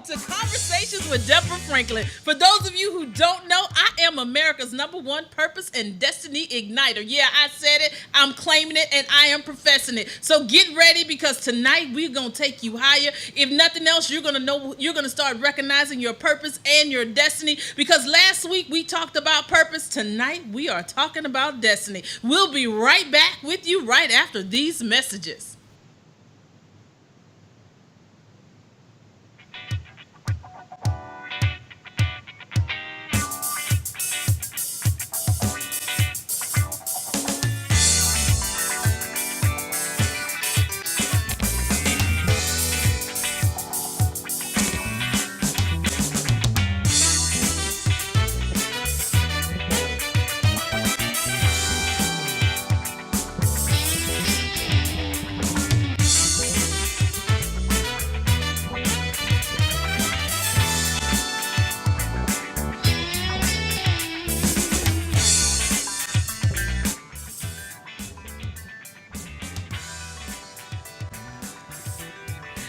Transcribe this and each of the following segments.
to Conversations with Deborah Franklin. For those of you who don't know, I am America's #1 purpose and destiny igniter. Yeah, I said it, I'm claiming it, and I am professing it. So get ready, because tonight we're going to take you higher. If nothing else, you're going to start recognizing your purpose and your destiny, because last week we talked about purpose. Tonight we are talking about destiny. We'll be right back with you right after these messages.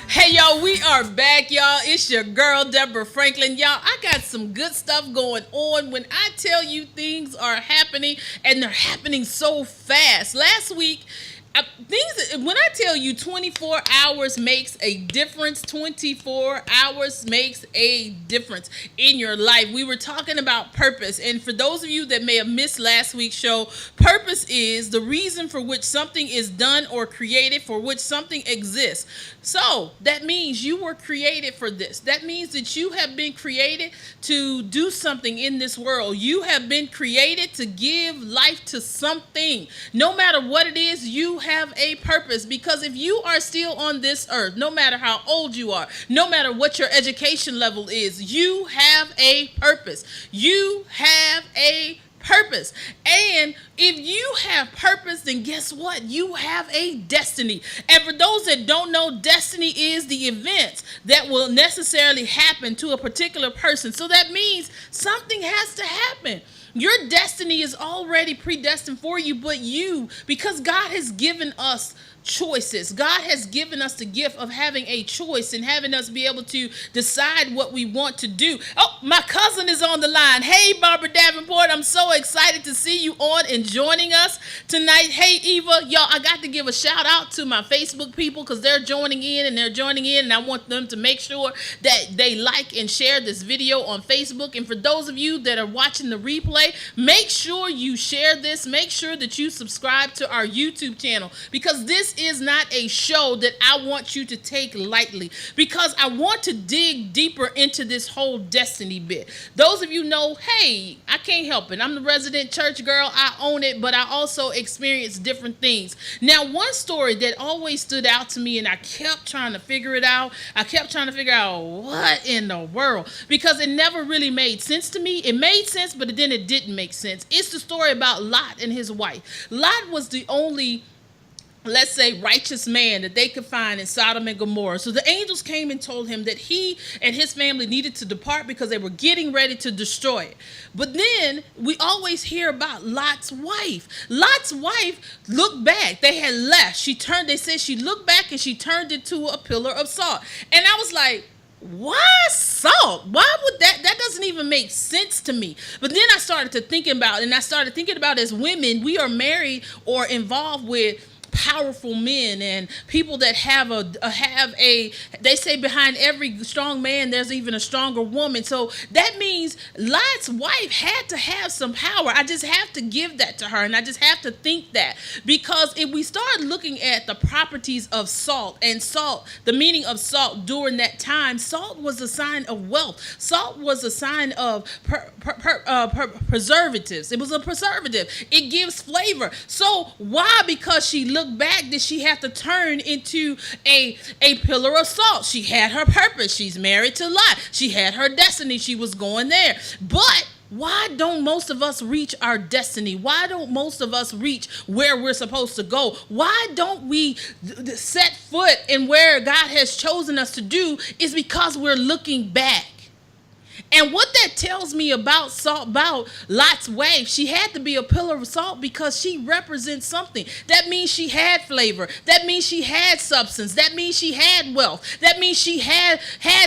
Hey, y'all, we are back, y'all. It's your girl, Deborah Franklin. Y'all, I got some good stuff going on. When I tell you things are happening, and they're happening so fast. Last week, when I tell you 24 hours makes a difference, 24 hours makes a difference in your life. We were talking about purpose. And for those of you that may have missed last week's show, purpose is the reason for which something is done or created, for which something exists. So that means you were created for this. That means that you have been created to do something in this world. You have been created to give life to something. No matter what it is, you have a purpose, because if you are still on this earth, no matter how old you are, no matter what your education level is, you have a purpose. You have a purpose. And if you have purpose, then guess what? You have a destiny. And for those that don't know, destiny is the events that will necessarily happen to a particular person. So that means something has to happen. Your destiny is already predestined for you, but because God has given us choices. God has given us the gift of having a choice and having us be able to decide what we want to do. Oh, my cousin is on the line. Hey, Barbara Davenport, I'm so excited to see you on and joining us tonight. Hey, Eva, y'all, I got to give a shout out to my Facebook people, because they're joining in, and I want them to make sure that they like and share this video on Facebook. And for those of you that are watching the replay, make sure you share this. Make sure that you subscribe to our YouTube channel, because this is not a show that I want you to take lightly, because I want to dig deeper into this whole destiny bit. Those of you know, hey, I can't help it. I'm the resident church girl. I own it, but I also experience different things. Now, one story that always stood out to me, and I kept trying to figure it out. I kept trying to figure out what in the world, because it never really made sense to me. It made sense, but then it didn't make sense. It's the story about Lot and his wife. Lot was the only, let's say, righteous man that they could find in Sodom and Gomorrah. So the angels came and told him that he and his family needed to depart because they were getting ready to destroy it. But then we always hear about Lot's wife. Lot's wife looked back. They had left. They said she looked back and she turned into a pillar of salt. And I was like, why salt? Why would that doesn't even make sense to me. But then I started thinking about as women, we are married or involved with powerful men and people that have they say behind every strong man there's even a stronger woman. So that means Lot's wife had to have some power. I just have to give that to her, and I just have to think that, because if we start looking at the properties of salt, and the meaning of salt during that time, salt was a sign of wealth. Salt was a sign of preservatives. It was a preservative. It gives flavor. So why, because she looked back, did she have to turn into a pillar of salt? She had her purpose. She's married to Lot. She had her destiny. She was going there. But why don't most of us reach our destiny? Why don't most of us reach where we're supposed to go? Why don't we set foot in where God has chosen us to do? Is because we're looking back. And what that tells me about salt, about Lot's wife, she had to be a pillar of salt because she represents something. That means she had flavor. That means she had substance. That means she had wealth. That means she had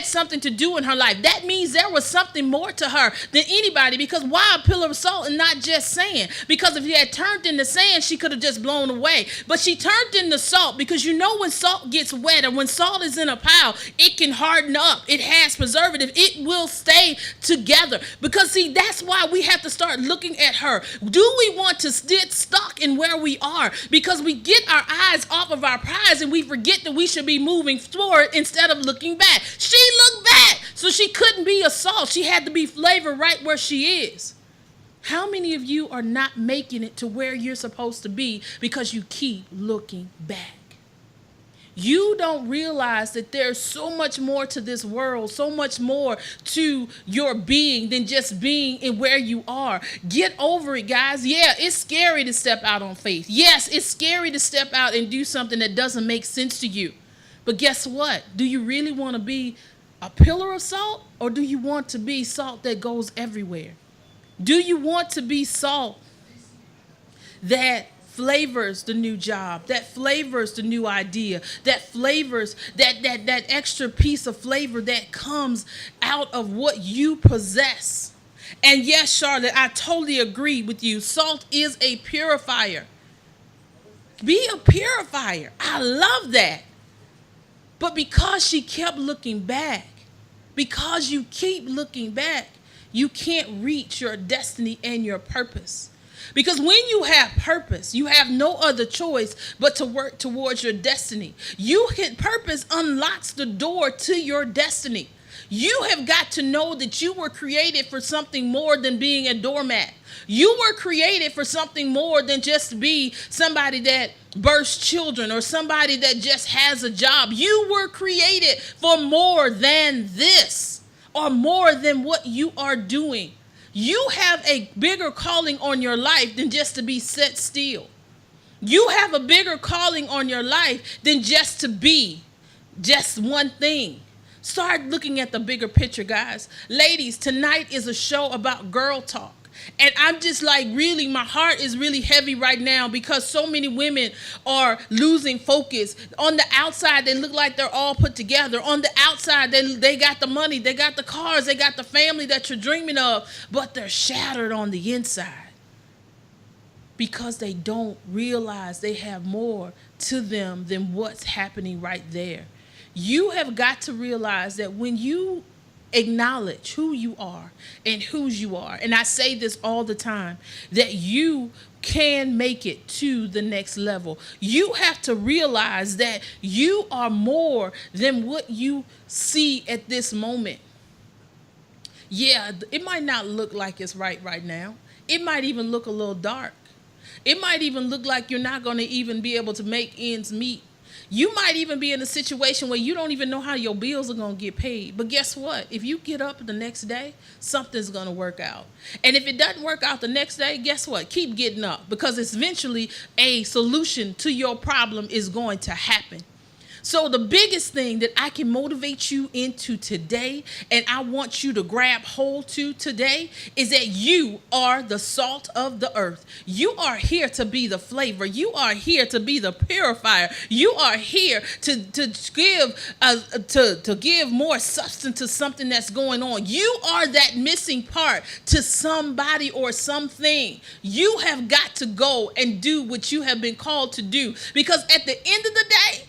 something to do in her life. That means there was something more to her than anybody, because why a pillar of salt and not just sand? Because if she had turned into sand, she could have just blown away. But she turned into salt because you know when salt gets wet or when salt is in a pile, it can harden up. It has preservative. It will stay together. Because see, that's why we have to start looking at her. Do we want to sit stuck in where we are? Because we get our eyes off of our prize and we forget that we should be moving forward instead of looking back. She looked back, so she couldn't be a salt. She had to be flavor right where she is. How many of you are not making it to where you're supposed to be because you keep looking back? You don't realize that there's so much more to this world, so much more to your being than just being in where you are. Get over it, guys. Yeah, it's scary to step out on faith. Yes, it's scary to step out and do something that doesn't make sense to you. But guess what? Do you really want to be a pillar of salt, or do you want to be salt that goes everywhere? Do you want to be salt that flavors the new job, that flavors the new idea, that flavors that extra piece of flavor that comes out of what you possess? And yes, Charlotte, I totally agree with you. Salt is a purifier. Be a purifier. I love that. But because she kept looking back, because you keep looking back, you can't reach your destiny and your purpose. Because when you have purpose, you have no other choice but to work towards your destiny. Purpose unlocks the door to your destiny. You have got to know that you were created for something more than being a doormat. You were created for something more than just to be somebody that births children or somebody that just has a job. You were created for more than this, or more than what you are doing. You have a bigger calling on your life than just to be set still. You have a bigger calling on your life than just to be just one thing. Start looking at the bigger picture, guys. Ladies, tonight is a show about girl talk. And I'm just like, really, my heart is really heavy right now because so many women are losing focus. On the outside, they look like they're all put together. On the outside, they got the money, they got the cars, they got the family that you're dreaming of, but they're shattered on the inside because they don't realize they have more to them than what's happening right there. You have got to realize that when you acknowledge who you are and whose you are, and I say this all the time, that you can make it to the next level. You have to realize that you are more than what you see at this moment. Yeah, it might not look like it's right now. It might even look a little dark. It might even look like you're not going to even be able to make ends meet. You might even be in a situation where you don't even know how your bills are going to get paid. But guess what? If you get up the next day, something's going to work out. And if it doesn't work out the next day, guess what? Keep getting up, because eventually a solution to your problem is going to happen. So the biggest thing that I can motivate you into today, and I want you to grab hold to today, is that you are the salt of the earth. You are here to be the flavor. You are here to be the purifier. You are here to give more substance to something that's going on. You are that missing part to somebody or something. You have got to go and do what you have been called to do, because at the end of the day,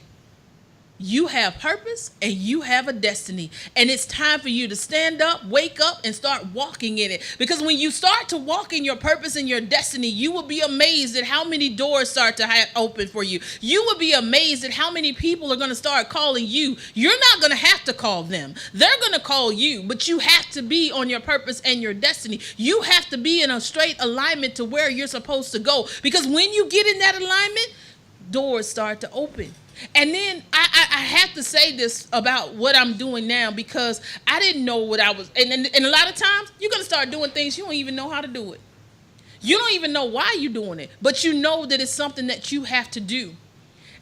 you have purpose and you have a destiny. And it's time for you to stand up, wake up, and start walking in it. Because when you start to walk in your purpose and your destiny, you will be amazed at how many doors start to open for you. You will be amazed at how many people are going to start calling you. You're not going to have to call them. They're going to call you. But you have to be on your purpose and your destiny. You have to be in a straight alignment to where you're supposed to go. Because when you get in that alignment, doors start to open. And then I have to say this about what I'm doing now, because I didn't know what I was. And a lot of times you're going to start doing things you don't even know how to do it. You don't even know why you're doing it, but you know that it's something that you have to do.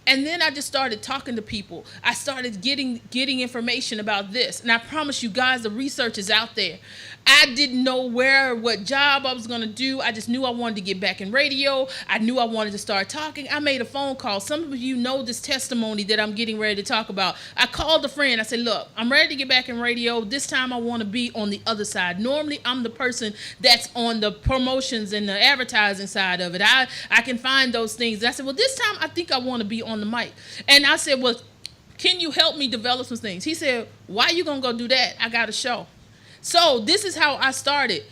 And then I just started talking to people. I started getting information about this. And I promise you guys, the research is out there. I didn't know what job I was going to do. I just knew I wanted to get back in radio. I knew I wanted to start talking. I made a phone call. Some of you know this testimony that I'm getting ready to talk about. I called a friend. I said, look, I'm ready to get back in radio. This time I want to be on the other side. Normally, I'm the person that's on the promotions and the advertising side of it. I can find those things. And I said, well, this time I think I want to be on the mic. And I said, well, can you help me develop some things? He said, why are you going to go do that? I got a show. So this is how I started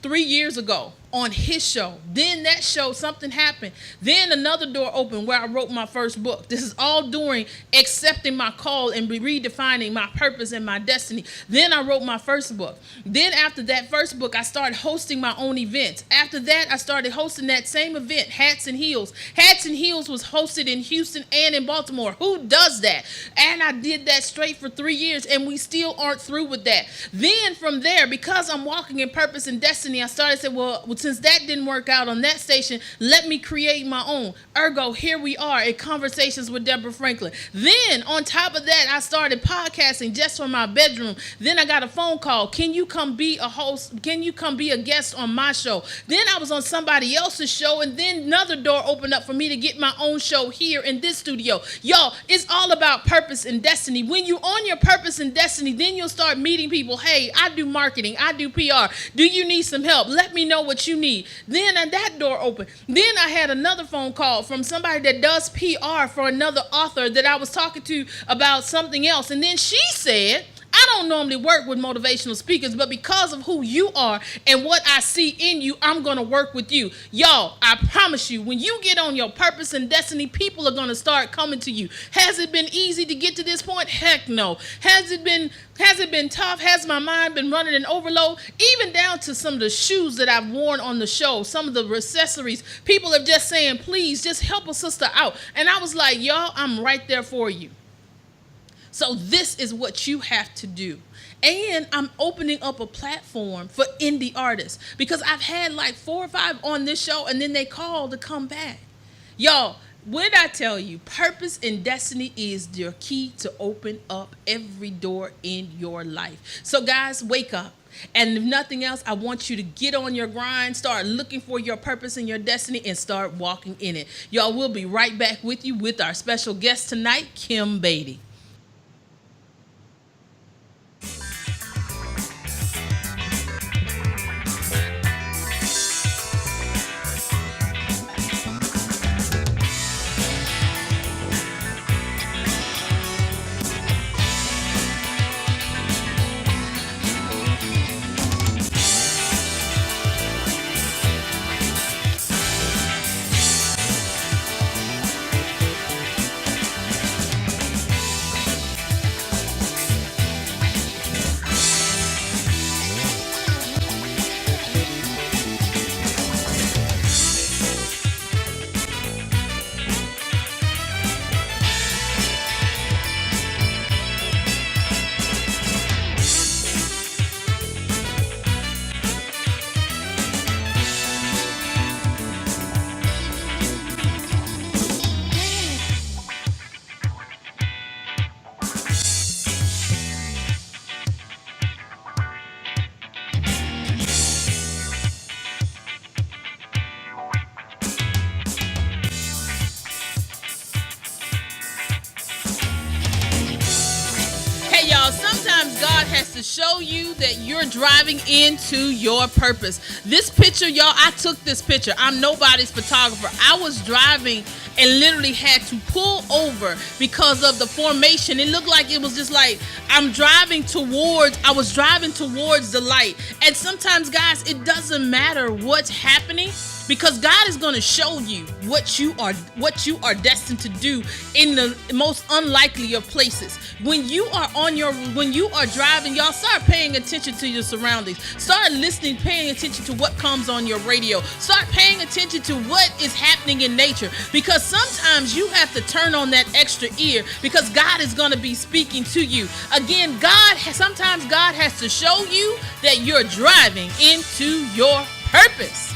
3 years ago on his show. Then that show, something happened. Then another door opened where I wrote my first book. This is all during accepting my call and redefining my purpose and my destiny. Then I wrote my first book. Then after that first book, I started hosting my own events. After that, I started hosting that same event, Hats and Heels. Hats and Heels was hosted in Houston and in Baltimore. Who does that? And I did that straight for 3 years, and we still aren't through with that. Then from there, because I'm walking in purpose and destiny, I started to say, well, since that didn't work out on that station, let me create my own. Ergo, here we are at Conversations with Deborah Franklin. Then, on top of that, I started podcasting just from my bedroom. Then I got a phone call. Can you come be a host? Can you come be a guest on my show? Then I was on somebody else's show, and then another door opened up for me to get my own show here in this studio. Y'all, it's all about purpose and destiny. When you're on your purpose and destiny, then you'll start meeting people. Hey, I do marketing. I do PR. Do you need some help? Let me know what you need. Then that door opened. Then I had another phone call from somebody that does PR for another author that I was talking to about something else. And then she said, I don't normally work with motivational speakers, but because of who you are and what I see in you, I'm going to work with you. Y'all, I promise you, when you get on your purpose and destiny, people are going to start coming to you. Has it been easy to get to this point? Heck no. Has it been tough? Has my mind been running in overload? Even down to some of the shoes that I've worn on the show, some of the accessories, people are just saying, please, just help a sister out. And I was like, y'all, I'm right there for you. So this is what you have to do. And I'm opening up a platform for indie artists because I've had like 4 or 5 on this show and then they call to come back. Y'all, when I tell you purpose and destiny is your key to open up every door in your life. So guys, wake up. And if nothing else, I want you to get on your grind, start looking for your purpose and your destiny, and start walking in it. Y'all, we'll be right back with you with our special guest tonight, Kim Beatty. Sometimes God has to show you that you're driving into your purpose. This picture, y'all, I took this picture. I'm nobody's photographer. I was driving and literally had to pull over because of the formation. It looked like it was just like I was driving towards the light. And sometimes, guys, it doesn't matter what's happening, because God is going to show you what you are destined to do in the most unlikely of places. When you are driving, y'all, start paying attention to your surroundings. Start listening, paying attention to what comes on your radio. Start paying attention to what is happening in nature, because sometimes you have to turn on that extra ear because God is going to be speaking to you. Again, sometimes God has to show you that you're driving into your purpose.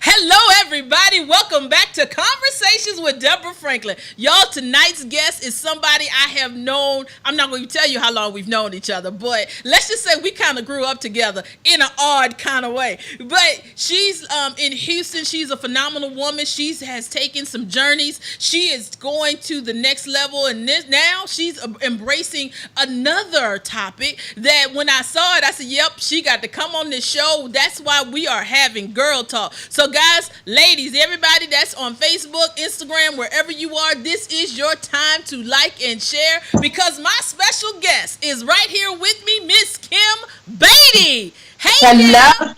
Hello, everybody. Welcome back to Conversations with Deborah Franklin. Y'all, tonight's guest is somebody I have known. I'm not going to tell you how long we've known each other, but let's just say we kind of grew up together in an odd kind of way. But she's in Houston. She's a phenomenal woman. She has taken some journeys. She is going to the next level, and now she's embracing another topic that when I saw it, I said, yep, she got to come on this show. That's why we are having Girl Talk. So guys, ladies, everybody that's on Facebook, Instagram, wherever you are, this is your time to like and share because my special guest is right here with me, Miss Kim Beatty. Hey, Hello. Kim.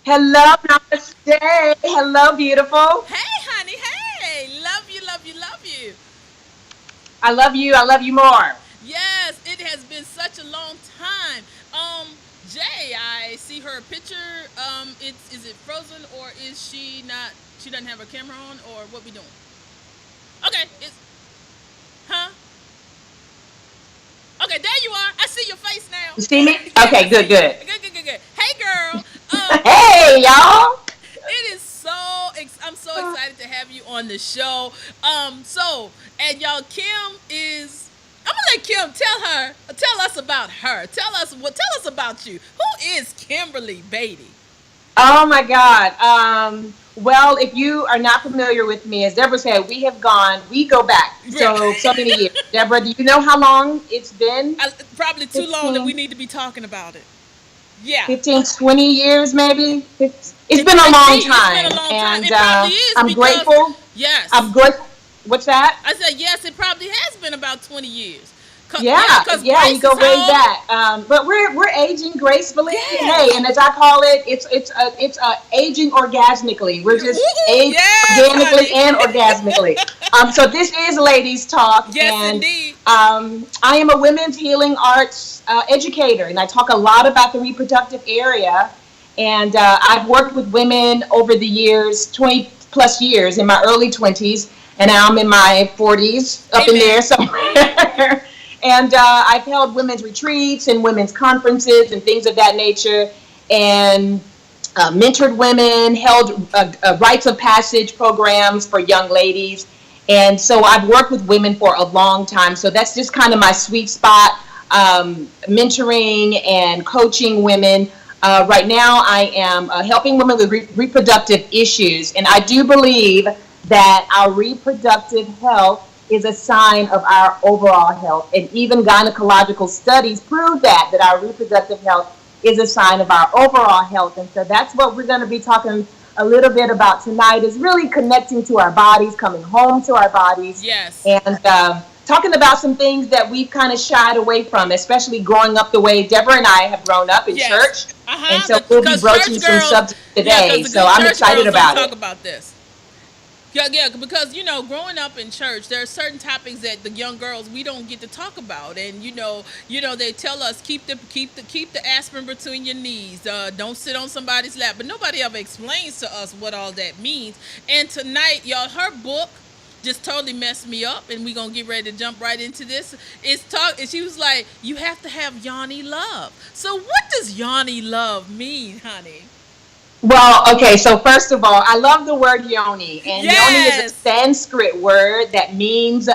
Hello, namaste. Hello, beautiful. Hey, honey. Hey, love you, love you, love you. I love you. I love you more. Yes, it has been such a long time. Jay, I see her picture. Is it frozen or is she not? She doesn't have her camera on, or what we doing? Okay, huh? Okay, there you are. I see your face now. You see me? Yeah, Okay, good, good. Good. Hey, girl. Hey, y'all. It is so. I'm so excited to have you on the show. And y'all, Kim is. I'm gonna let Kim tell us about her. Tell us about you. Who is Kimberly Beatty? Oh my God. Well, if you are not familiar with me, as Deborah said, we go back so many years. Deborah, do you know how long it's been? Probably too 15, long that we need to be talking about it. Yeah. 15, 20 years maybe. It's been a long time. It's been a long time. And it probably is I'm grateful. Yes. I'm grateful. What's that? I said yes. It probably has been about 20 years. Yeah, you go way back. But we're aging gracefully. Yes. Hey, and as I call it, it's aging orgasmically. We're just aging organically and orgasmically. So this is Ladies Talk. Yes, and, indeed. I am a women's healing arts educator, and I talk a lot about the reproductive area. And I've worked with women over the years, 20 plus years, in my early 20s. And now I'm in my 40s, up in there somewhere. And I've held women's retreats and women's conferences and things of that nature, and mentored women, held rites of passage programs for young ladies. And so I've worked with women for a long time. So that's just kind of my sweet spot, mentoring and coaching women. Right now I am helping women with reproductive issues. And I do believe that our reproductive health is a sign of our overall health. And even gynecological studies prove that our reproductive health is a sign of our overall health. And so that's what we're going to be talking a little bit about tonight, is really connecting to our bodies, coming home to our bodies. Yes. And talking about some things that we've kind of shied away from, especially growing up the way Deborah and I have grown up in church. And so we'll be broaching some subjects today. So I'm excited about it. Talk about this. Yeah, because, growing up in church, there are certain topics that the young girls, we don't get to talk about. And, they tell us, keep the aspirin between your knees. Don't sit on somebody's lap. But nobody ever explains to us what all that means. And tonight, y'all, her book just totally messed me up. And we're going to get ready to jump right into this. And she was like, you have to have yoni love. So what does yoni love mean, honey? Well, okay, so first of all, I love the word yoni. And yoni is a Sanskrit word that means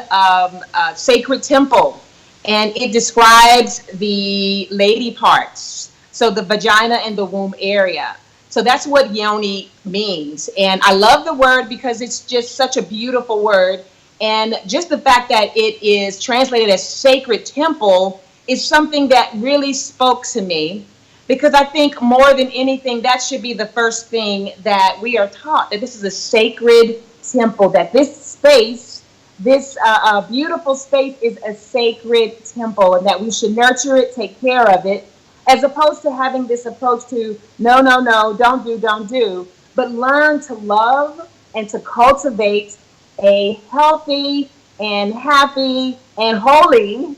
sacred temple. And it describes the lady parts, so the vagina and the womb area. So that's what yoni means. And I love the word because it's just such a beautiful word. And just the fact that it is translated as sacred temple is something that really spoke to me. Because I think more than anything, that should be the first thing that we are taught, that this is a sacred temple, that this space, this beautiful space is a sacred temple, and that we should nurture it, take care of it, as opposed to having this approach to, no, don't do, but learn to love and to cultivate a healthy and happy and holy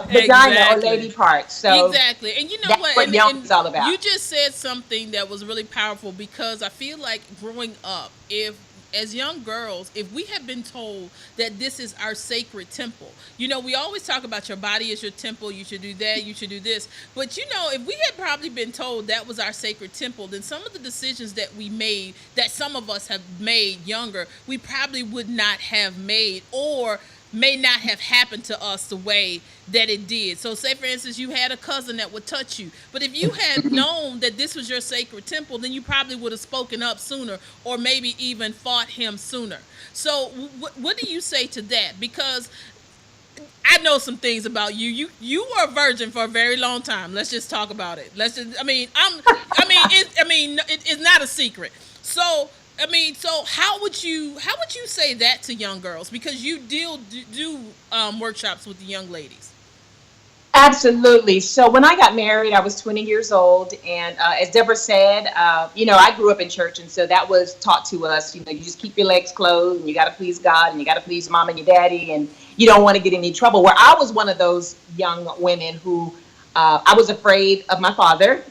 vagina or lady part. So exactly. And you know that's what yoni is all about. You just said something that was really powerful, because I feel like growing up, if as young girls, if we have been told that this is our sacred temple, we always talk about your body is your temple, you should do that, you should do this. But if we had probably been told that was our sacred temple, then some of the decisions that we made, that some of us have made younger, we probably would not have made, or may not have happened to us the way that it did. So say for instance you had a cousin that would touch you, but if you had known that this was your sacred temple, then you probably would have spoken up sooner, or maybe even fought him sooner. So what do you say to that? Because I know some things about you. You were a virgin for a very long time. Let's just talk about it. Let's just. It's not a secret. So how would you say that to young girls? Because you do workshops with the young ladies. Absolutely. So when I got married, I was 20 years old. And as Deborah said, I grew up in church. And so that was taught to us, you just keep your legs closed and you got to please God and you got to please mom and your daddy. And you don't want to get in any trouble. Where I was one of those young women who I was afraid of my father.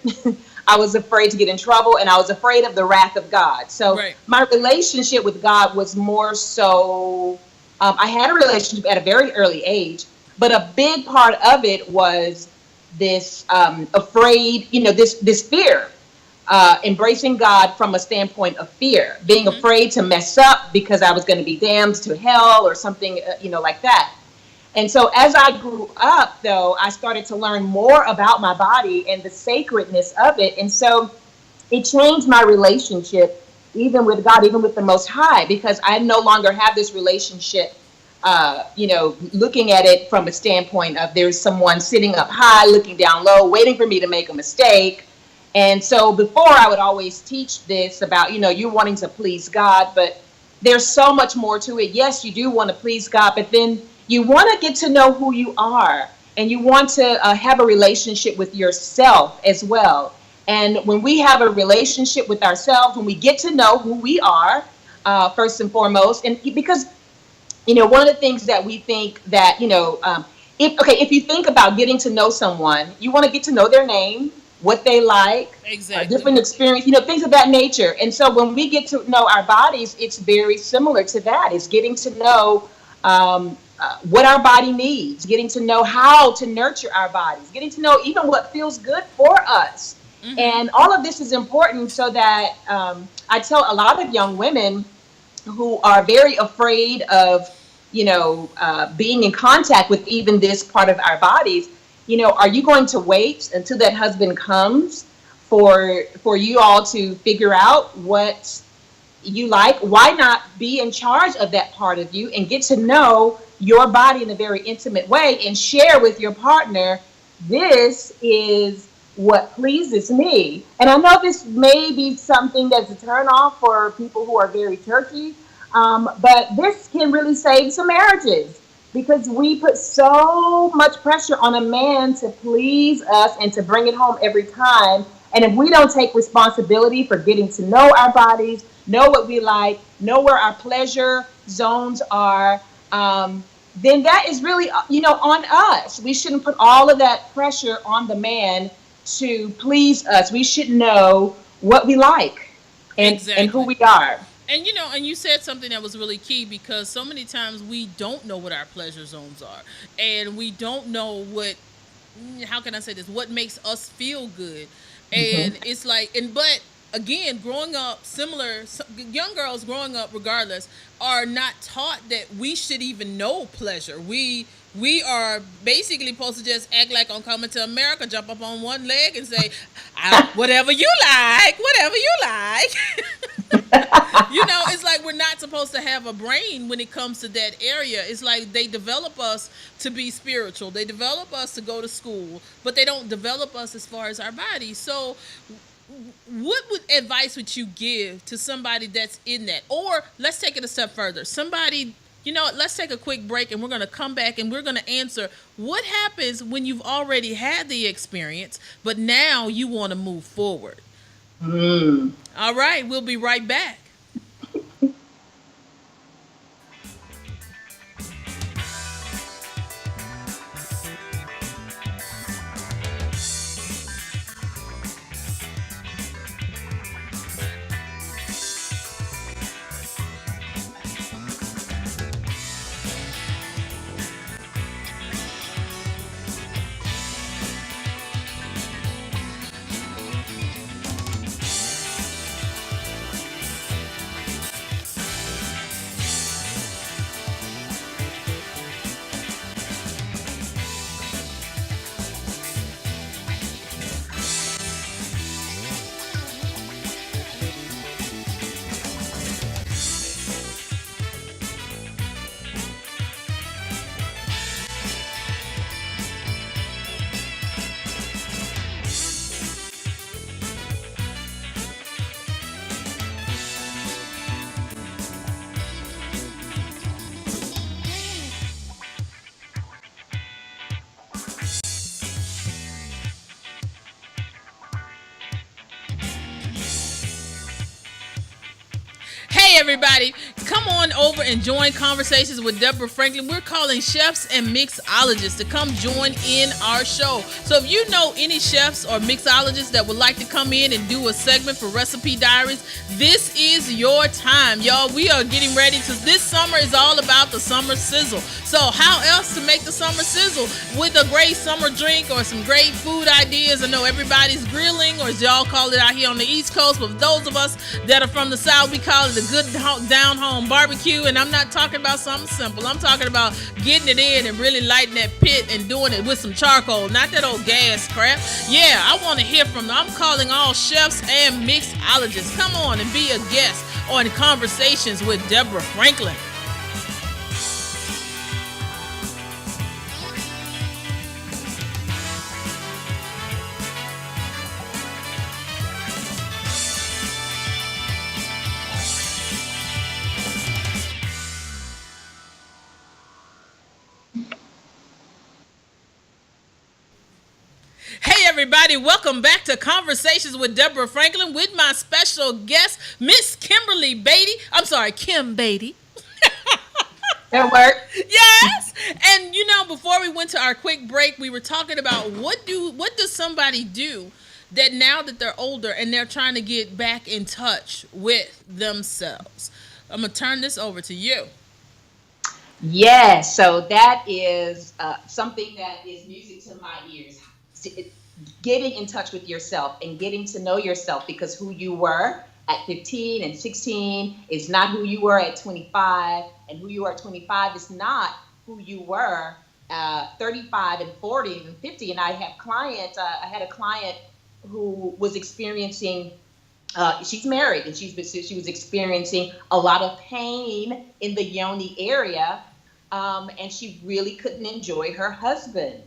I was afraid to get in trouble, and I was afraid of the wrath of God. So right. My relationship with God was more so, I had a relationship at a very early age. But a big part of it was this afraid, this fear, embracing God from a standpoint of fear, being afraid to mess up because I was going to be damned to hell or something, like that. And so as I grew up, though, I started to learn more about my body and the sacredness of it. And so it changed my relationship, even with God, even with the Most High, because I no longer have this relationship looking at it from a standpoint of there's someone sitting up high, looking down low, waiting for me to make a mistake. And so before I would always teach this about, you wanting to please God, but there's so much more to it. Yes, you do want to please God, but then you want to get to know who you are, and you want to have a relationship with yourself as well. And when we have a relationship with ourselves, when we get to know who we are, first and foremost, and because one of the things that we think that, if you think about getting to know someone, you want to get to know their name, what they like, exactly. Different experience, things of that nature. And so when we get to know our bodies, it's very similar to that. It's getting to know what our body needs, getting to know how to nurture our bodies, getting to know even what feels good for us. Mm-hmm. And all of this is important so that I tell a lot of young women who are very afraid of, being in contact with even this part of our bodies. Are you going to wait until that husband comes for you all to figure out what you like? Why not be in charge of that part of you and get to know your body in a very intimate way and share with your partner, this is what pleases me. And I know this may be something that's a turn off for people who are very churchy, but this can really save some marriages, because we put so much pressure on a man to please us and to bring it home every time. And if we don't take responsibility for getting to know our bodies, know what we like, know where our pleasure zones are, then that is really, on us. We shouldn't put all of that pressure on the man to please us. We should know what we like and who we are. And and you said something that was really key, because so many times we don't know what our pleasure zones are, and we don't know how can I say this, what makes us feel good. And it's like, but again, growing up, young girls growing up regardless are not taught that we should even know pleasure. We are basically supposed to just act like on Coming to America, jump up on one leg and say, whatever you like. It's like we're not supposed to have a brain when it comes to that area. It's like they develop us to be spiritual. They develop us to go to school, but they don't develop us as far as our body. So what advice would you give to somebody that's in that? Or let's take it a step further. Somebody, let's take a quick break, and we're going to come back and we're going to answer what happens when you've already had the experience, but now you want to move forward. All right, we'll be right back. Hey everybody, come on over and join Conversations with Deborah Franklin. We're calling chefs and mixologists to come join in our show. So if you know any chefs or mixologists that would like to come in and do a segment for Recipe Diaries, this is your time, y'all. We are getting ready to, this summer is all about the summer sizzle. So how else to make the summer sizzle? With a great summer drink or some great food ideas. I know everybody's grilling, or as y'all call it out here on the East Coast, but those of us that are from the South, we call it a good down home barbecue. And I'm not talking about something simple. I'm talking about getting it in and really lighting that pit and doing it with some charcoal, not that old gas crap. Yeah, I want to hear from them. I'm calling all chefs and mixologists. Come on and be a guest on Conversations with Deborah Franklin. Hey everybody, welcome back to Conversations with Deborah Franklin with my special guest, Miss Kimberly Beatty. I'm sorry, Kim Beatty. That work? Yes. And you know, before we went to our quick break, we were talking about what does somebody do that now that they're older and they're trying to get back in touch with themselves. I'm gonna turn this over to you. Yes, so that is something that is music to my ears. Getting in touch with yourself and getting to know yourself, because who you were at 15 and 16 is not who you were at 25, and who you are at 25 is not who you were 35 and 40 and 50. And I had a client who was experiencing, she's married, and she was experiencing a lot of pain in the yoni area, and she really couldn't enjoy her husband.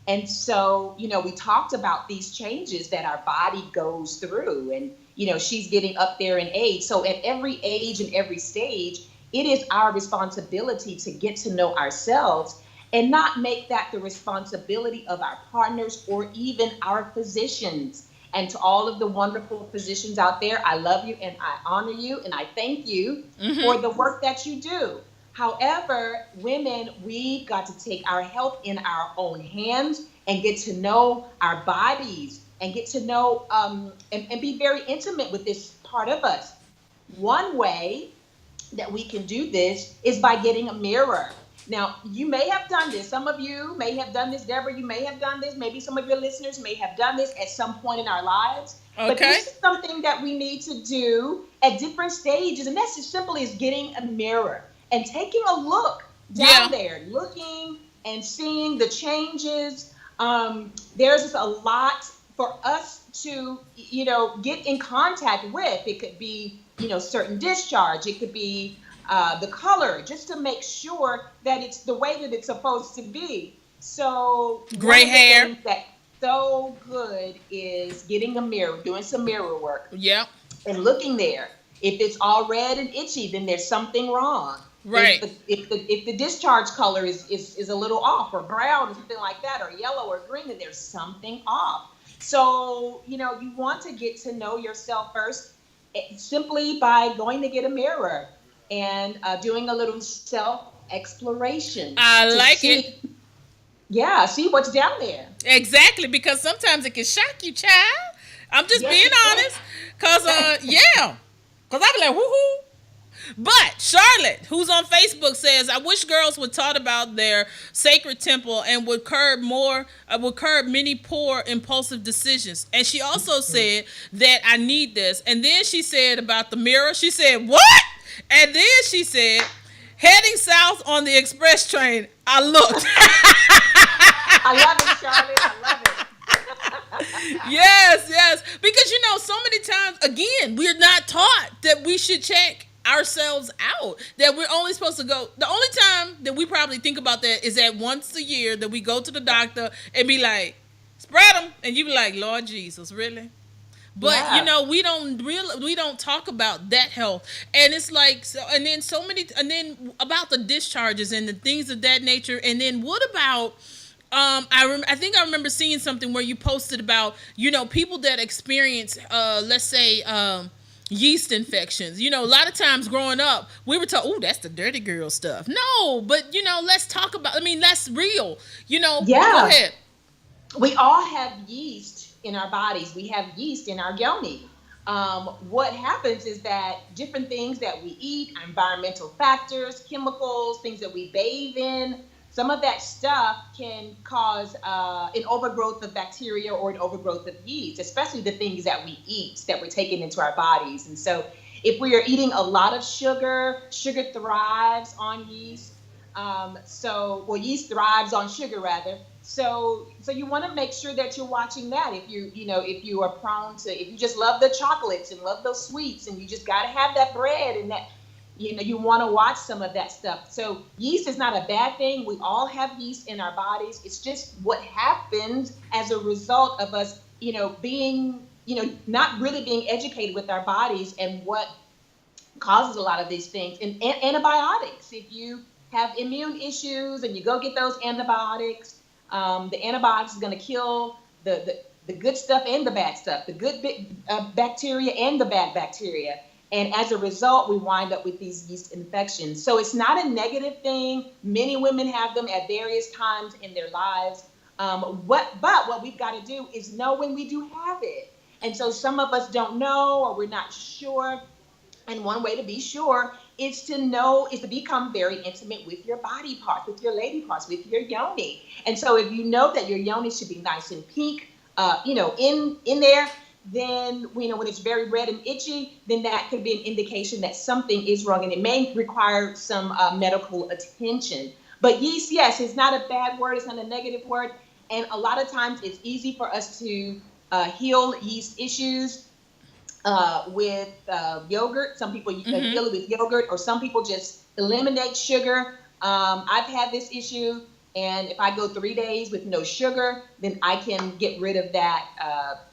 And so, you know, we talked about these changes that our body goes through, and, you know, she's getting up there in age. So at every age and every stage, it is our responsibility to get to know ourselves and not make that the responsibility of our partners or even our physicians. And to all of the wonderful physicians out there, I love you and I honor you and I thank you for the work that you do. However, women, we've got to take our health in our own hands and get to know our bodies and get to know and be very intimate with this part of us. One way that we can do this is by getting a mirror. Now, you may have done this. Some of you may have done this. Deborah, you may have done this. Maybe some of your listeners may have done this at some point in our lives. Okay. But this is something that we need to do at different stages. And that's as simple as getting a mirror and taking a look down there, looking and seeing the changes. There's just a lot for us to, you know, get in contact with. It could be, you know, certain discharge. It could be the color, just to make sure that it's the way that it's supposed to be. So gray hair. That's so good is getting a mirror, doing some mirror work. Yep. And looking there. If it's all red and itchy, then there's something wrong. Right. If the discharge color is a little off, or brown or something like that, or yellow or green, then there's something off. So, you know, you want to get to know yourself first simply by going to get a mirror and doing a little self-exploration. I like it. Yeah, see what's down there. Exactly, because sometimes it can shock you, child. I'm just being honest. Because, because I be like, woohoo. But Charlotte, who's on Facebook, says, I wish girls would talk about their sacred temple and would curb many poor impulsive decisions. And she also said that I need this. And then she said about the mirror, she said, what? And then she said, heading south on the express train, I looked. I love it, Charlotte. I love it. Yes. Because, you know, so many times, again, we're not taught that we should check ourselves out, that we're only supposed to go. The only time that we probably think about that is that once a year that we go to the doctor and be like, spread them, and you be like, Lord Jesus, really? But you know, we don't talk about that health, and it's like, so, and then about the discharges and the things of that nature, and then what about? I think I remember seeing something where you posted about, you know, people that experience, let's say, yeast infections. A lot of times growing up, we were told, "Oh, that's the dirty girl stuff." No, but let's talk about. I mean, that's real. Go Yeah, ahead. we all have yeast in our bodies. We have yeast in our yoni. What happens is that different things that we eat, environmental factors, chemicals, things that we bathe in, some of that stuff can cause an overgrowth of bacteria or an overgrowth of yeast, especially the things that we eat that we're taking into our bodies. And so, if we are eating a lot of sugar, sugar thrives on yeast. Yeast thrives on sugar rather. So you want to make sure that you're watching that. If you are prone to, if you just love the chocolates and love those sweets, and you just got to have that bread and that, you want to watch some of that stuff. So yeast is not a bad thing. We all have yeast in our bodies. It's just what happens as a result of us, being, not really being educated with our bodies and what causes a lot of these things. And antibiotics, if you have immune issues and you go get those antibiotics, the antibiotics is going to kill the good stuff and the bad stuff, the good bacteria and the bad bacteria. And as a result, we wind up with these yeast infections. So it's not a negative thing. Many women have them at various times in their lives. But what we've got to do is know when we do have it. And so some of us don't know, or we're not sure. And one way to be sure is to become very intimate with your body parts, with your lady parts, with your yoni. And so if you know that your yoni should be nice and pink, in there, then, when it's very red and itchy, then that could be an indication that something is wrong, and it may require some medical attention. But yeast, yes, it's not a bad word. It's not a negative word. And a lot of times it's easy for us to heal yeast issues with yogurt. Some people heal it with yogurt, or some people just eliminate sugar. I've had this issue, and if I go 3 days with no sugar, then I can get rid of that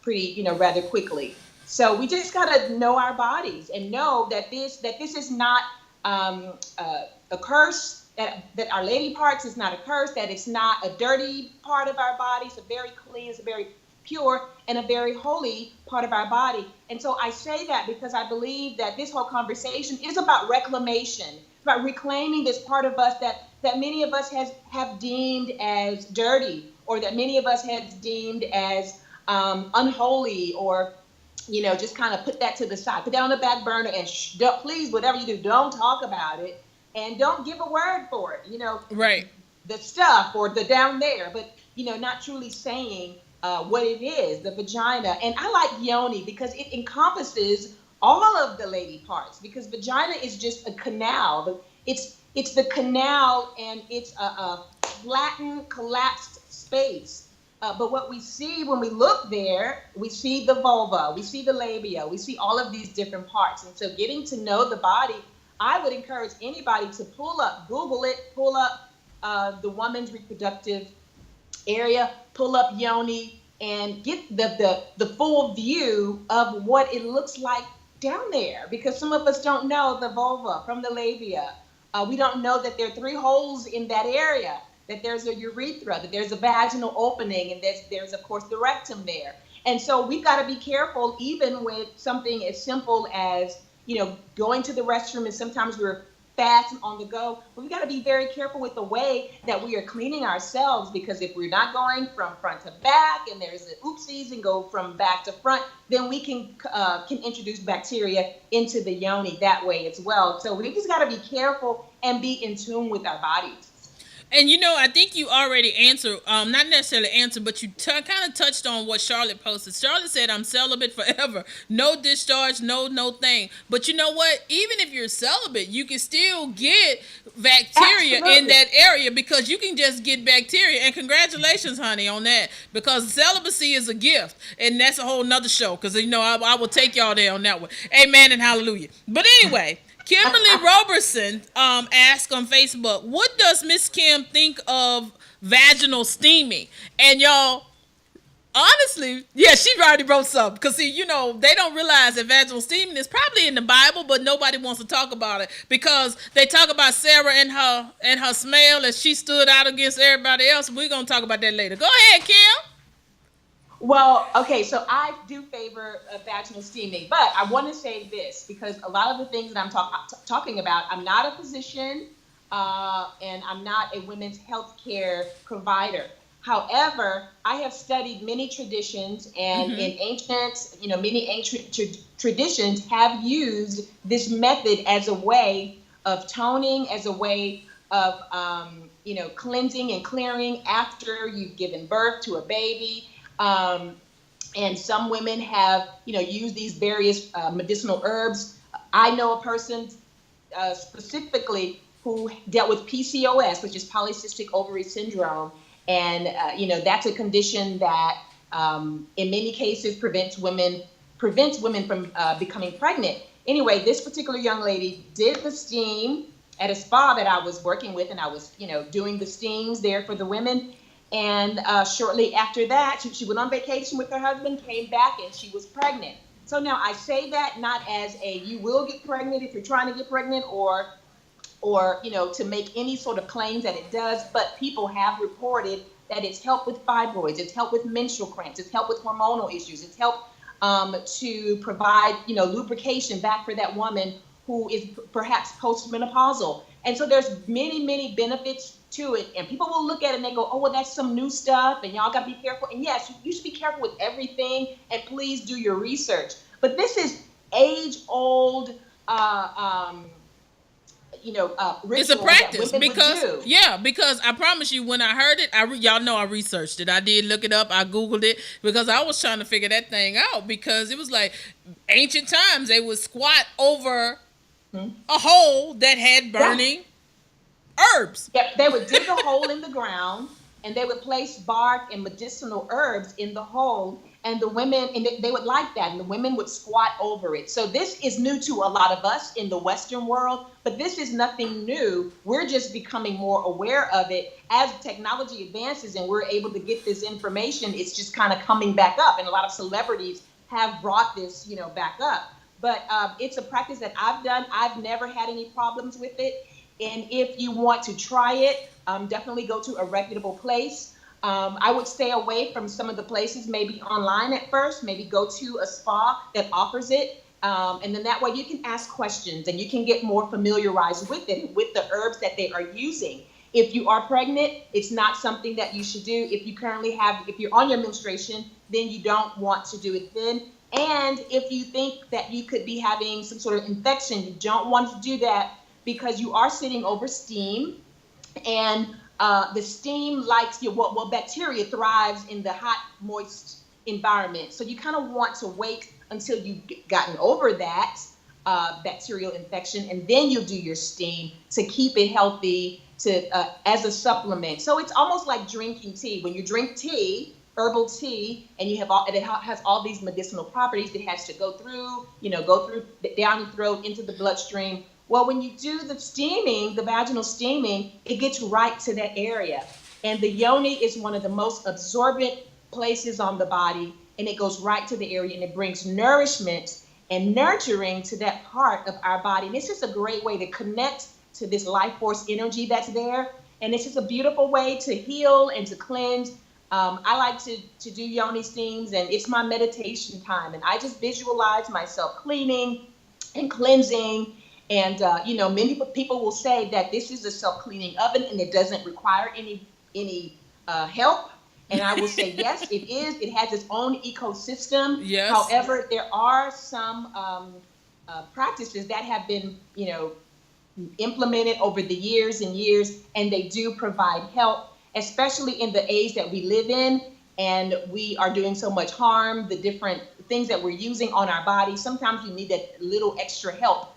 rather quickly. So we just got to know our bodies and know that this is not a curse. That our lady parts is not a curse. That it's not a dirty part of our body. It's a very clean. It's a very pure and a very holy part of our body. And so I say that because I believe that this whole conversation is about reclamation, about reclaiming this part of us that many of us have deemed as dirty, or that many of us have deemed as unholy, or just kind of put that to the side, put that on the back burner, and please, whatever you do, don't talk about it, and don't give a word for it, Right. the stuff or the down there, but not truly saying what it is, the vagina. And I like yoni because it encompasses all of the lady parts, because vagina is just a canal. It's the canal, and it's a flattened, collapsed space. But what we see when we look there, we see the vulva, we see the labia, we see all of these different parts. And so getting to know the body, I would encourage anybody to Google it, pull up the woman's reproductive area, pull up yoni, and get the full view of what it looks like down there. Because some of us don't know the vulva from the labia. We don't know that there are 3 holes in that area, that there's a urethra, that there's a vaginal opening, and there's of course the rectum there. And so we've got to be careful, even with something as simple as going to the restroom, and sometimes we're fast and on the go. But we've got to be very careful with the way that we are cleaning ourselves, because if we're not going from front to back, and there's an oopsies and go from back to front, then we can introduce bacteria into the yoni that way as well. So we just got to be careful and be in tune with our bodies. And I think you already answered, not necessarily answered, but you kind of touched on what Charlotte posted. Charlotte said, "I'm celibate forever, no discharge, no thing." But you know what? Even if you're celibate, you can still get bacteria Absolutely. in that area, because you can just get bacteria. And congratulations, honey, on that, because celibacy is a gift, and that's a whole nother show. Because I will take y'all there on that one. Amen and hallelujah. But anyway. Kimberly Robertson asked on Facebook, "What does Miss Kim think of vaginal steaming?" And y'all, honestly, yeah, she already wrote something. Because, see, they don't realize that vaginal steaming is probably in the Bible, but nobody wants to talk about it, because they talk about Sarah and her smell as she stood out against everybody else. We're going to talk about that later. Go ahead, Kim. Well, okay, so I do favor vaginal steaming, but I want to say this because a lot of the things that I'm talking about, I'm not a physician, and I'm not a women's health care provider. However, I have studied many traditions, and Mm-hmm. in ancient, many ancient traditions have used this method as a way of toning, as a way of, cleansing and clearing after you've given birth to a baby. um, and some women have, used these various medicinal herbs. I know a person specifically who dealt with PCOS, which is polycystic ovary syndrome, and that's a condition that, in many cases, prevents women from becoming pregnant. Anyway, this particular young lady did the steam at a spa that I was working with, and I was, doing the steams there for the women. And shortly after that, she went on vacation with her husband, came back, and she was pregnant. So now I say that not as a you will get pregnant if you're trying to get pregnant, or to make any sort of claims that it does, but people have reported that it's helped with fibroids, it's helped with menstrual cramps, it's helped with hormonal issues, it's helped to provide lubrication back for that woman who is perhaps postmenopausal. And so there's many benefits to it, and people will look at it and they go, oh, well, that's some new stuff and y'all got to be careful. And yes, you should be careful with everything, and please do your research. But this is age old It's a ritual that practice women would because do. because I promise you, when I heard it, y'all know I researched it. I did look it up. I googled it because I was trying to figure that thing out, because it was like ancient times they would squat over Hmm? a hole that had Yeah. burning herbs. Yeah, they would dig a hole in the ground, and they would place bark and medicinal herbs in the hole, and the women, and they would like that, and the women would squat over it. So this is new to a lot of us in the Western world, but this is nothing new. We're just becoming more aware of it as technology advances, and we're able to get this information. It's just kind of coming back up, and a lot of celebrities have brought this, back up. But it's a practice that I've done. I've never had any problems with it. And if you want to try it, definitely go to a reputable place. I would stay away from some of the places, maybe online at first, maybe go to a spa that offers it. And then that way you can ask questions and you can get more familiarized with it, with the herbs that they are using. If you are pregnant, it's not something that you should do. If you're on your menstruation, then you don't want to do it then. And if you think that you could be having some sort of infection, you don't want to do that because you are sitting over steam, and the steam likes bacteria thrives in the hot, moist environment. So you kind of want to wait until you've gotten over that bacterial infection, and then you'll do your steam to keep it healthy, to as a supplement. So it's almost like drinking tea. When you drink tea, herbal tea, and it has all these medicinal properties. It has to go through down your throat into the bloodstream. Well, when you do the steaming, the vaginal steaming, it gets right to that area. And the yoni is one of the most absorbent places on the body, and it goes right to the area, and it brings nourishment and nurturing to that part of our body. And this is a great way to connect to this life force energy that's there. And it's just a beautiful way to heal and to cleanse. I like to do yoni steams, and it's my meditation time. And I just visualize myself cleaning and cleansing. And many people will say that this is a self-cleaning oven and it doesn't require any help. And I will say, yes, it is. It has its own ecosystem. Yes. However, there are some practices that have been, implemented over the years and years, and they do provide help, especially in the age that we live in. And we are doing so much harm, the different things that we're using on our bodies. Sometimes we need that little extra help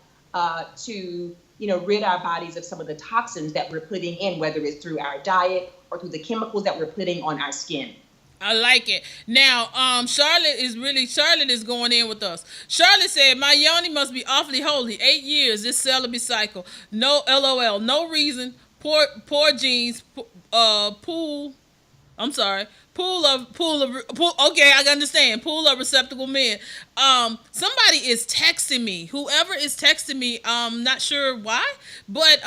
to rid our bodies of some of the toxins that we're putting in, whether it's through our diet or through the chemicals that we're putting on our skin. I like it. Now, Charlotte is going in with us. Charlotte said, my yoni must be awfully holy. 8 years, this celibate cycle. No LOL, no reason. Poor genes, pool. I'm sorry. Pool of. Okay, I understand. Pool of receptacle men. Somebody is texting me. Whoever is texting me, not sure why, but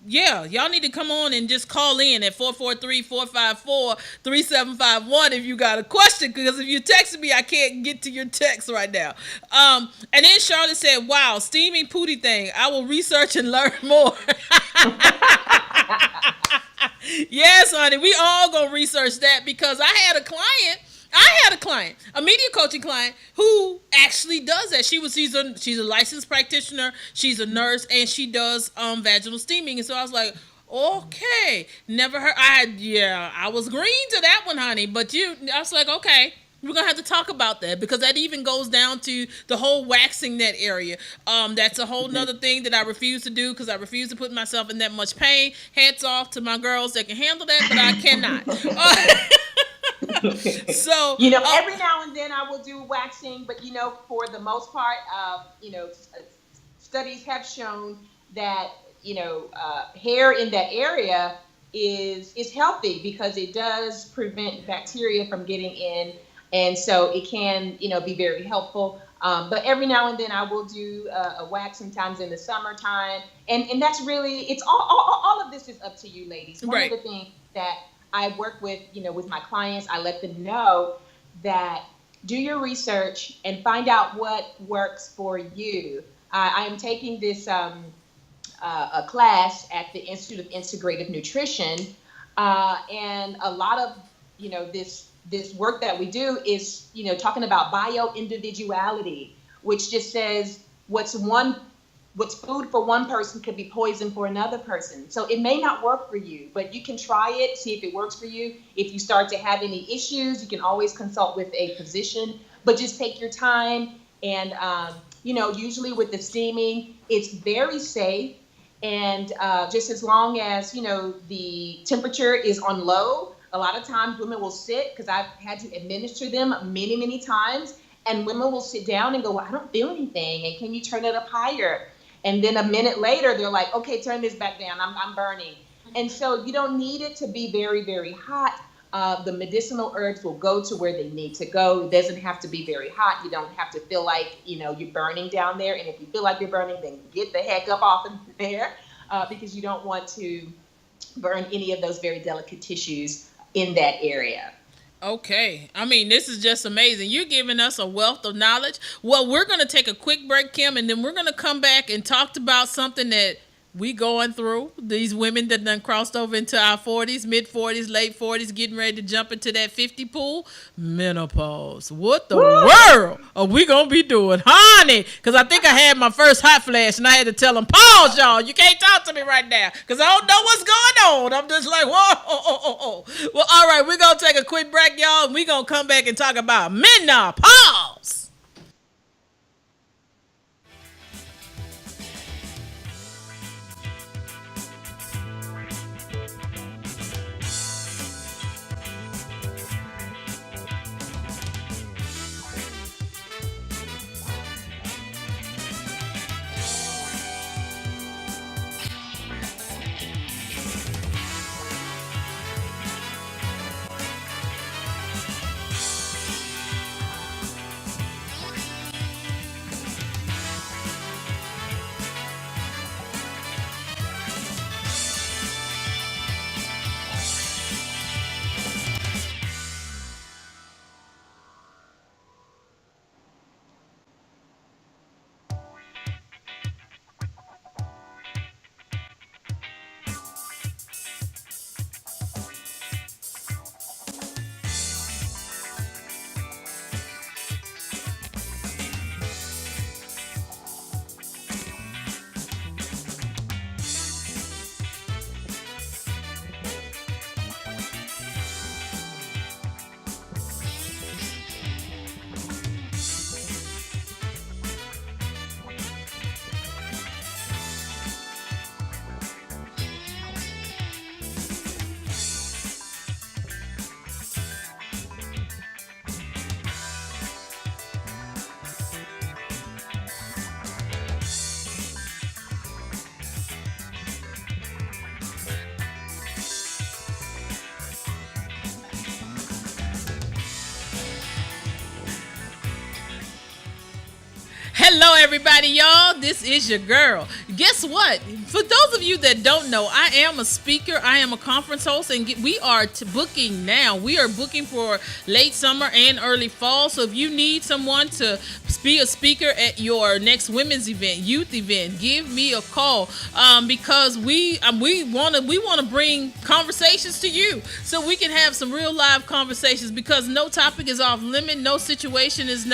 yeah, y'all need to come on and just call in at 443-454-3751 if you got a question, because if you texted me, I can't get to your text right now. And then Charlotte said, wow, steaming pootie thing. I will research and learn more. Yes, honey, we all gonna research that, because I had a client, a media coaching client, who actually does that. She's a licensed practitioner, she's a nurse, and she does vaginal steaming. And so I was like, okay, never heard. I was green to that one, honey. But I was like, okay, we're gonna have to talk about that, because that even goes down to the whole waxing that area. That's a whole nother thing that I refuse to do, because I refuse to put myself in that much pain. Hats off to my girls that can handle that, but I cannot. So every now and then I will do waxing, but for the most part, studies have shown that hair in that area is healthy, because it does prevent bacteria from getting in, and so it can be very helpful. But every now and then I will do a wax, sometimes in the summertime, and that's really, it's all of this is up to you, ladies. One right. of the things that I work with, with my clients, I let them know that do your research and find out what works for you. I am taking this a class at the Institute of Integrative Nutrition, and a lot of this work that we do is talking about bio-individuality, which just says what's food for one person could be poison for another person. So it may not work for you, but you can try it, see if it works for you. If you start to have any issues, you can always consult with a physician, but just take your time. And, usually with the steaming, it's very safe. And just as long as, the temperature is on low, a lot of times women will sit, because I've had to administer them many, many times, and women will sit down and go, well, I don't feel anything, and can you turn it up higher? And then a minute later, they're like, okay, turn this back down, I'm burning. And so you don't need it to be very, very hot. The medicinal herbs will go to where they need to go. It doesn't have to be very hot. You don't have to feel like, you're burning down there. And if you feel like you're burning, then get the heck up off of there, because you don't want to burn any of those very delicate tissues in that area. Okay. I mean, this is just amazing. You're giving us a wealth of knowledge. Well, we're going to take a quick break, Kim, and then we're going to come back and talk about something that we going through. These women that done crossed over into our 40s, mid-40s, late 40s, getting ready to jump into that 50 pool. Menopause. What the world are we going to be doing? Honey, because I think I had my first hot flash, and I had to tell them, pause, y'all. You can't talk to me right now, because I don't know what's going on. I'm just like, whoa. Well, all right, we're going to take a quick break, y'all, and we're going to come back and talk about menopause. Hello, everybody, y'all. This is your girl, guess what? For those of you that don't know, I am a speaker. I am a conference host, and we are booking now. We are booking for late summer and early fall. So if you need someone to be a speaker at your next women's event, youth event, give me a call, because we want to bring conversations to you, so we can have some real live conversations. Because no topic is off limit, no situation is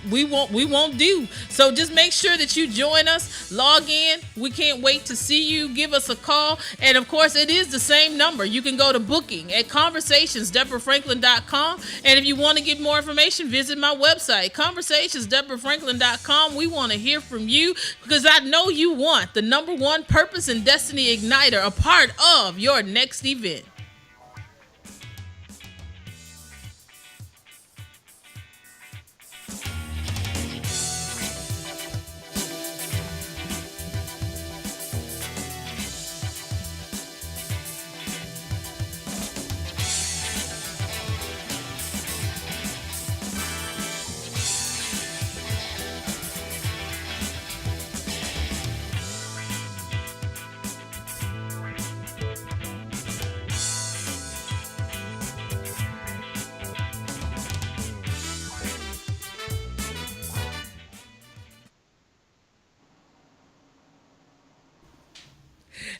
we won't do. So just make sure that you join us, log in. We can't wait to see you. Give us a call. And of course, it is the same number. You can go to booking at conversationsdeborahfranklin.com. And if you want to get more information, visit my website, conversationsdeborahfranklin.com. We want to hear from you, because I know you want the number one purpose and destiny igniter, a part of your next event.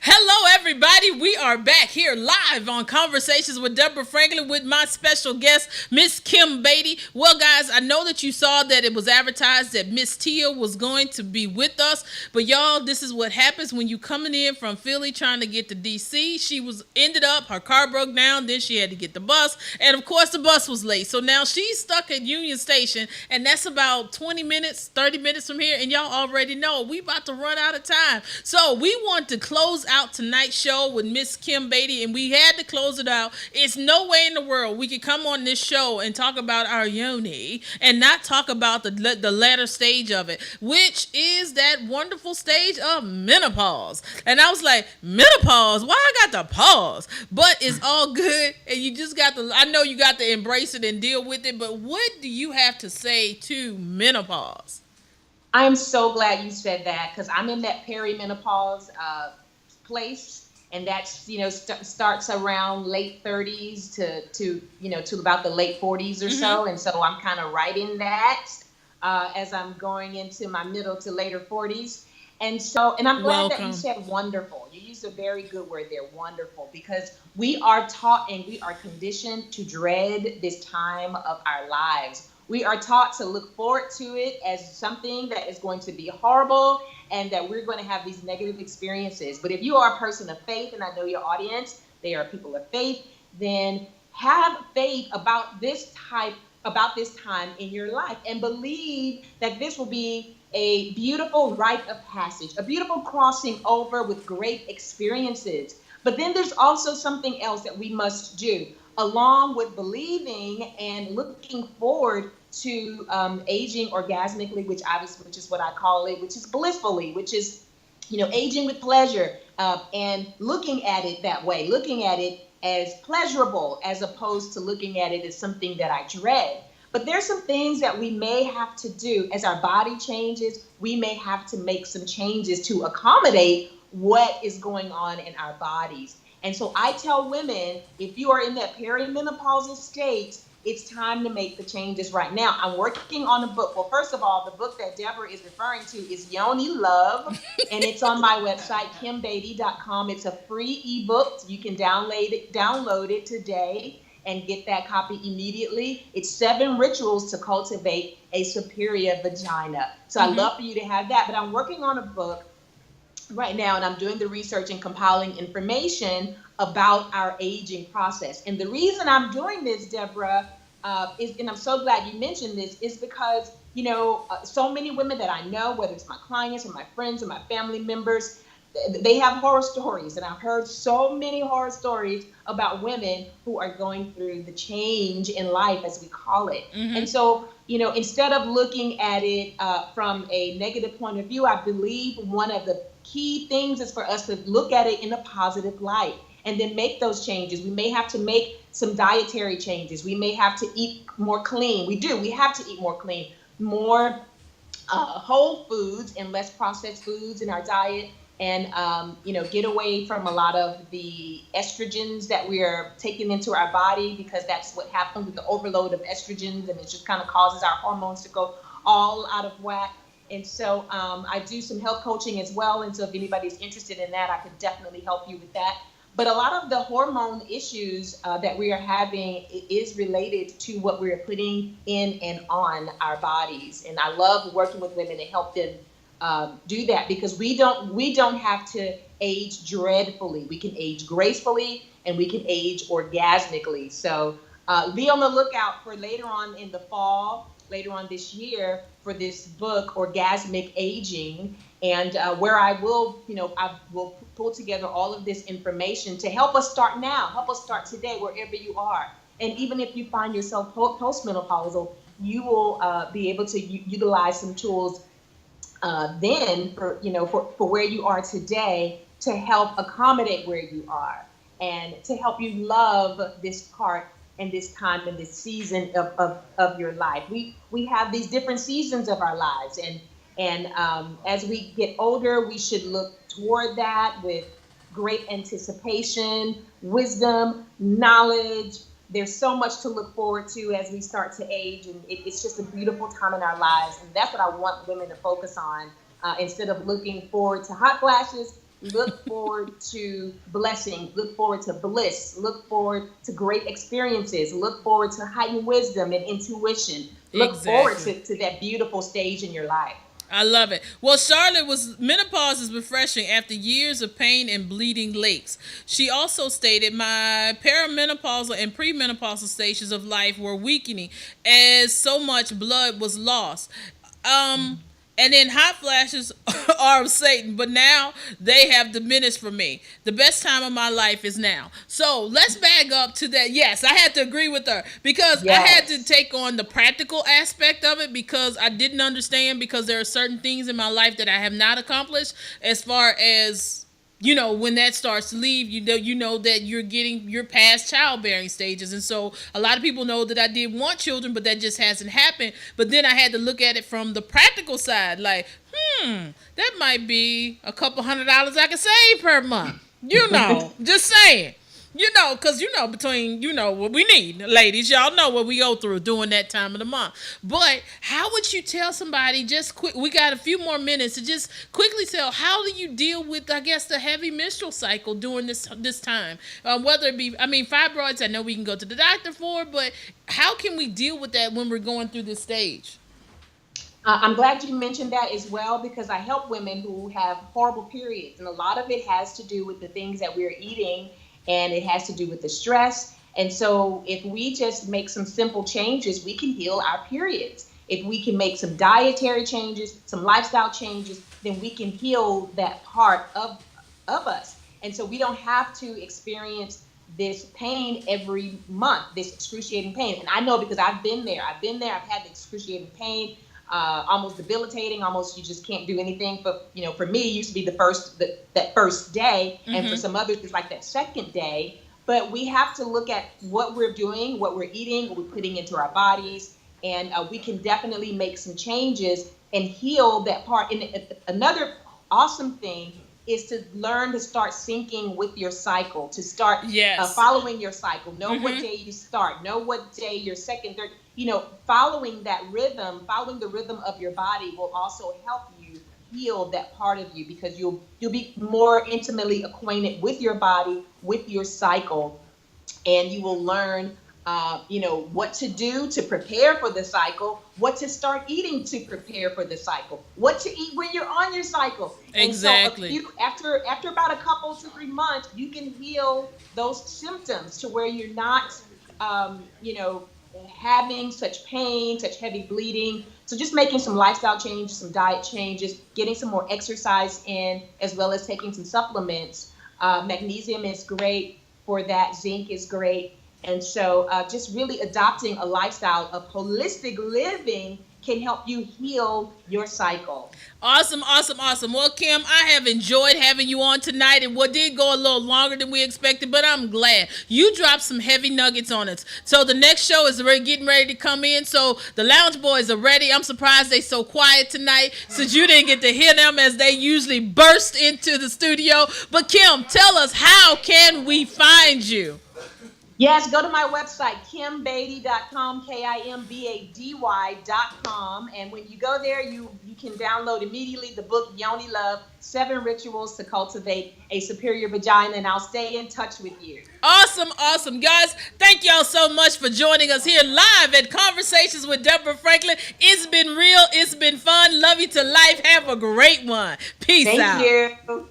Hello, everybody. We are back here live on Conversations with Deborah Franklin with my special guest, Miss Kim Beatty. Well, guys, I know that you saw that it was advertised that Miss Tia was going to be with us, but y'all, this is what happens when you coming in from Philly trying to get to DC. Her car broke down, then she had to get the bus, and of course the bus was late. So now she's stuck at Union Station, and that's about 20 minutes, 30 minutes from here, and y'all already know we about to run out of time. So we want to close out tonight's show with Miss Kim Beatty, and we had to close it out. It's no way in the world we could come on this show and talk about our yoni and not talk about the latter stage of it, which is that wonderful stage of menopause. And I was like, menopause? Why I got to pause? But it's all good, and you just got to, I know you got to embrace it and deal with it, but what do you have to say to menopause? I'm so glad you said that, because I'm in that perimenopause place, and that's starts around late 30s to about the late 40s or so, and so I'm kind of right in that as I'm going into my middle to later 40s, and I'm glad that you said wonderful. You used a very good word there, wonderful, because we are taught and we are conditioned to dread this time of our lives. We are taught to look forward to it as something that is going to be horrible and that we're going to have these negative experiences. But if you are a person of faith, and I know your audience, they are people of faith, then have faith about this time in your life, and believe that this will be a beautiful rite of passage, a beautiful crossing over with great experiences. But then there's also something else that we must do, along with believing and looking forward to aging orgasmically, which is what I call it, which is blissfully, which is, aging with pleasure, and looking at it that way, looking at it as pleasurable, as opposed to looking at it as something that I dread. But there's some things that we may have to do as our body changes. We may have to make some changes to accommodate what is going on in our bodies. And so I tell women, if you are in that perimenopausal state, it's time to make the changes right now. I'm working on a book. Well, first of all, the book that Deborah is referring to is Yoni Love, and it's on my website, kimbeatty.com. It's a free ebook. You can download it today and get that copy immediately. It's 7 rituals to cultivate a superior vagina. So I'd love for you to have that. But I'm working on a book right now, and I'm doing the research and compiling information about our aging process. And the reason I'm doing this, Deborah, and I'm so glad you mentioned this, is because, so many women that I know, whether it's my clients or my friends or my family members, they have horror stories. And I've heard so many horror stories about women who are going through the change in life, as we call it. And so, instead of looking at it from a negative point of view, I believe one of the key things is for us to look at it in a positive light and then make those changes. We may have to make some dietary changes. We may have to eat more clean. We have to eat more clean, more whole foods and less processed foods in our diet, and get away from a lot of the estrogens that we are taking into our body, because that's what happens with the overload of estrogens, and it just kind of causes our hormones to go all out of whack. And so I do some health coaching as well, and so if anybody's interested in that, I could definitely help you with that. But a lot of the hormone issues that we are having is related to what we are putting in and on our bodies. And I love working with women to help them do that, because we don't have to age dreadfully. We can age gracefully, and we can age orgasmically. So be on the lookout for later on in the fall, later on this year, for this book, Orgasmic Aging, and where I will pull together all of this information to help us start now, help us start today, wherever you are. And even if you find yourself postmenopausal, you will be able to utilize some tools then for where you are today, to help accommodate where you are, and to help you love this part and this time and this season of your life. We have these different seasons of our lives, and as we get older, we should look toward that with great anticipation, wisdom, knowledge. There's so much to look forward to as we start to age, and it's just a beautiful time in our lives, and that's what I want women to focus on. Instead of looking forward to hot flashes, look forward to blessing, look forward to bliss, look forward to great experiences, look forward to heightened wisdom and intuition, look forward to that beautiful stage in your life. I love it. Well, Charlotte was menopause is refreshing after years of pain and bleeding lakes. She also stated, my perimenopausal and premenopausal stages of life were weakening as so much blood was lost. And then hot flashes are of Satan, but now they have diminished for me. The best time of my life is now. So let's back up to that. Yes, I had to agree with her, because I had to take on the practical aspect of it, because I didn't understand, because there are certain things in my life that I have not accomplished, as far as, when that starts to leave, you know that you're past childbearing stages. And so a lot of people know that I did want children, but that just hasn't happened. But then I had to look at it from the practical side, like, that might be a couple $100 I can save per month. Just saying. Because between, what we need, ladies, y'all know what we go through during that time of the month. But how would you tell somebody, just quick, we got a few more minutes, to just quickly tell, how do you deal with, I guess, the heavy menstrual cycle during this time? Whether it be, fibroids, I know we can go to the doctor for, but how can we deal with that when we're going through this stage? I'm glad you mentioned that as well, because I help women who have horrible periods, and a lot of it has to do with the things that we're eating, and it has to do with the stress. And so if we just make some simple changes, we can heal our periods. If we can make some dietary changes, some lifestyle changes, then we can heal that part of us. And so we don't have to experience this pain every month, this excruciating pain. And I know, because I've been there. I've had the excruciating pain, almost debilitating, almost you just can't do anything. But for me, it used to be that first day, and for some others, it's like that second day. But we have to look at what we're doing, what we're eating, what we're putting into our bodies, and we can definitely make some changes and heal that part. And another awesome thing is to learn to start syncing with your cycle, to start following your cycle. Know what day you start, know what day your second, third, following that rhythm, following the rhythm of your body will also help you heal that part of you, because you'll be more intimately acquainted with your body, with your cycle, and you will learn what to do to prepare for the cycle, what to start eating to prepare for the cycle, what to eat when you're on your cycle. Exactly. And so after about a couple to 3 months, you can heal those symptoms to where you're not, having such pain, such heavy bleeding. So just making some lifestyle changes, some diet changes, getting some more exercise in, as well as taking some supplements. Magnesium is great for that. Zinc is great. And so just really adopting a lifestyle of holistic living can help you heal your cycle. Awesome, awesome, awesome. Well, Kim, I have enjoyed having you on tonight, and what did go a little longer than we expected, but I'm glad you dropped some heavy nuggets on us. So the next show is getting ready to come in. So the Lounge Boys are ready. I'm surprised they so quiet tonight, since you didn't get to hear them as they usually burst into the studio. But Kim, tell us, how can we find you? Yes, go to my website, kimbeatty.com, KIMBADY.com. And when you go there, you can download immediately the book, Yoni Love, 7 Rituals to Cultivate a Superior Vagina, and I'll stay in touch with you. Awesome, awesome. Guys, thank y'all so much for joining us here live at Conversations with Deborah Franklin. It's been real. It's been fun. Love you to life. Have a great one. Peace out. Thank you.